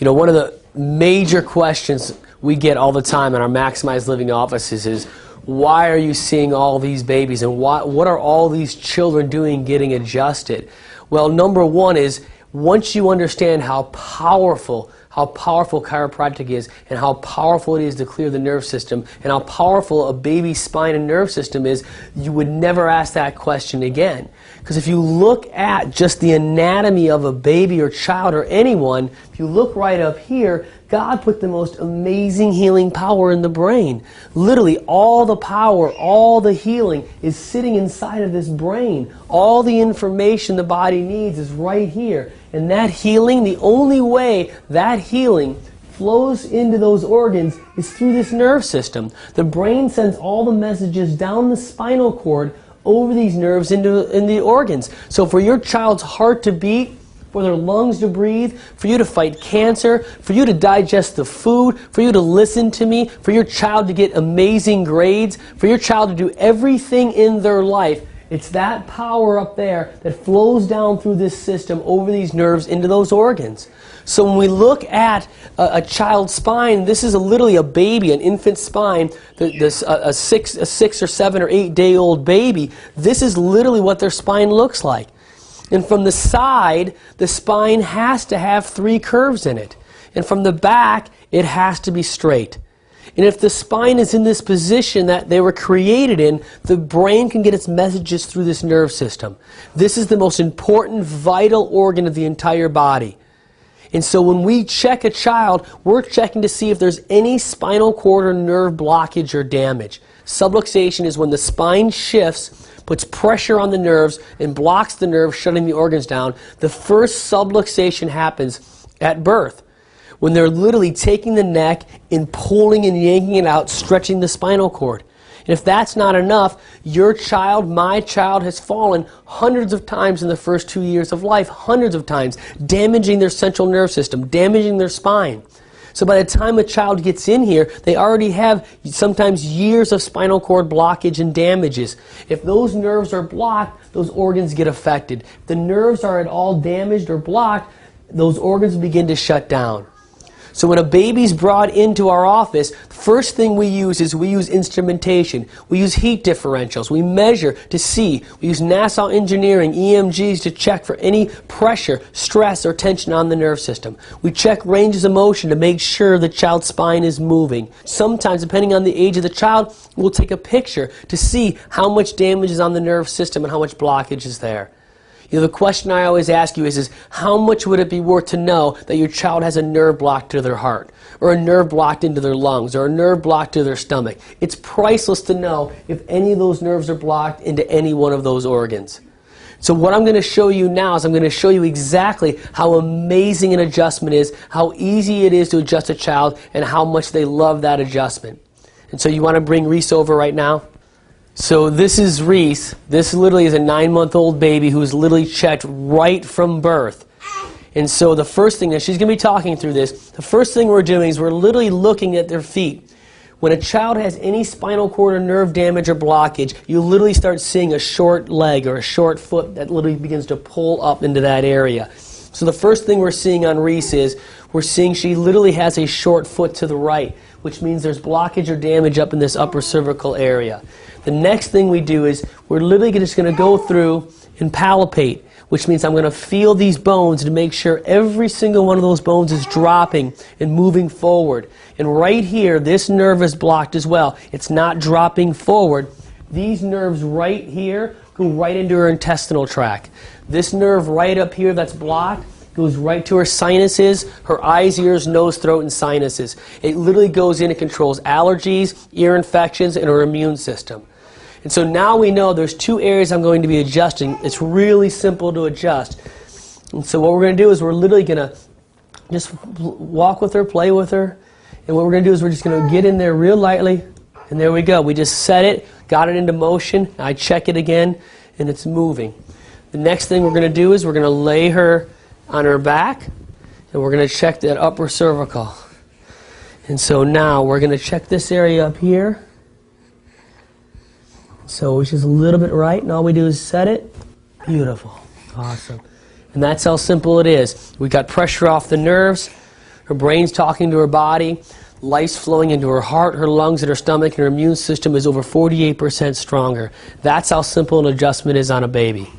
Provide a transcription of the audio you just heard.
You know, one of the major questions we get all the time in our Maximized Living offices is, why are you seeing all these babies, and what are all these children doing getting adjusted? Well, number one is, once you understand how powerful chiropractic is, and how powerful it is to clear the nerve system, and how powerful a baby's spine and nerve system is, you would never ask that question again. Because if you look at just the anatomy of a baby or child or anyone, if you look right up here, God put the most amazing healing power in the brain. Literally, all the power, all the healing is sitting inside of this brain. All the information the body needs is right here. And that healing, the only way that healing flows into those organs is through this nerve system. The brain sends all the messages down the spinal cord over these nerves in the organs. So for your child's heart to beat, for their lungs to breathe, for you to fight cancer, for you to digest the food, for you to listen to me, for your child to get amazing grades, for your child to do everything in their life, it's that power up there that flows down through this system over these nerves into those organs. So when we look at a child's spine, this is literally a baby, an infant spine, a 6 or 7 or 8 day old baby. This is literally what their spine looks like. And from the side, the spine has to have 3 curves in it. And from the back, it has to be straight. And if the spine is in this position that they were created in, the brain can get its messages through this nerve system. This is the most important, vital organ of the entire body. And so when we check a child, we're checking to see if there's any spinal cord or nerve blockage or damage. Subluxation is when the spine shifts, puts pressure on the nerves, and blocks the nerves, shutting the organs down. The first subluxation happens at birth, when they're literally taking the neck and pulling and yanking it out, stretching the spinal cord. And if that's not enough, your child, my child, has fallen hundreds of times in the first 2 years of life, hundreds of times, damaging their central nerve system, damaging their spine. So by the time a child gets in here, they already have sometimes years of spinal cord blockage and damages. If those nerves are blocked, those organs get affected. If the nerves are at all damaged or blocked, those organs begin to shut down. So when a baby's brought into our office, first thing we use instrumentation. We use heat differentials. We measure to see. We use Nassau Engineering, EMGs, to check for any pressure, stress, or tension on the nerve system. We check ranges of motion to make sure the child's spine is moving. Sometimes, depending on the age of the child, we'll take a picture to see how much damage is on the nerve system and how much blockage is there. You know, the question I always ask you is how much would it be worth to know that your child has a nerve blocked to their heart, or a nerve blocked into their lungs, or a nerve blocked to their stomach? It's priceless to know if any of those nerves are blocked into any one of those organs. So what I'm going to show you now is I'm going to show you exactly how amazing an adjustment is, how easy it is to adjust a child, and how much they love that adjustment. And so you want to bring Reese over right now? So this is Reese. This literally is a 9-month-old baby who's literally checked right from birth. And so the first thing, that she's going to be talking through this, the first thing we're doing is we're literally looking at their feet. When a child has any spinal cord or nerve damage or blockage, you literally start seeing a short leg or a short foot that literally begins to pull up into that area. So the first thing we're seeing on Reese is we're seeing she literally has a short foot to the right, which means there's blockage or damage up in this upper cervical area. The next thing we do is we're literally just going to go through and palpate, which means I'm going to feel these bones to make sure every single one of those bones is dropping and moving forward. And right here, this nerve is blocked as well. It's not dropping forward. These nerves right here go right into her intestinal tract. This nerve right up here that's blocked goes right to her sinuses, her eyes, ears, nose, throat, and sinuses. It literally goes in and controls allergies, ear infections, and her immune system. And so now we know there's 2 areas I'm going to be adjusting. It's really simple to adjust. And so what we're going to do is we're literally going to just walk with her, play with her. And what we're going to do is we're just going to get in there real lightly. And there we go. We just set it, got it into motion. I check it again, and it's moving. The next thing we're going to do is we're going to lay her on her back, and we're going to check that upper cervical. And so now we're going to check this area up here. So it's just a little bit right, and all we do is set it. Beautiful. Awesome. And that's how simple it is. We got pressure off the nerves. Her brain's talking to her body. Life's flowing into her heart, her lungs, and her stomach, and her immune system is over 48% stronger. That's how simple an adjustment is on a baby.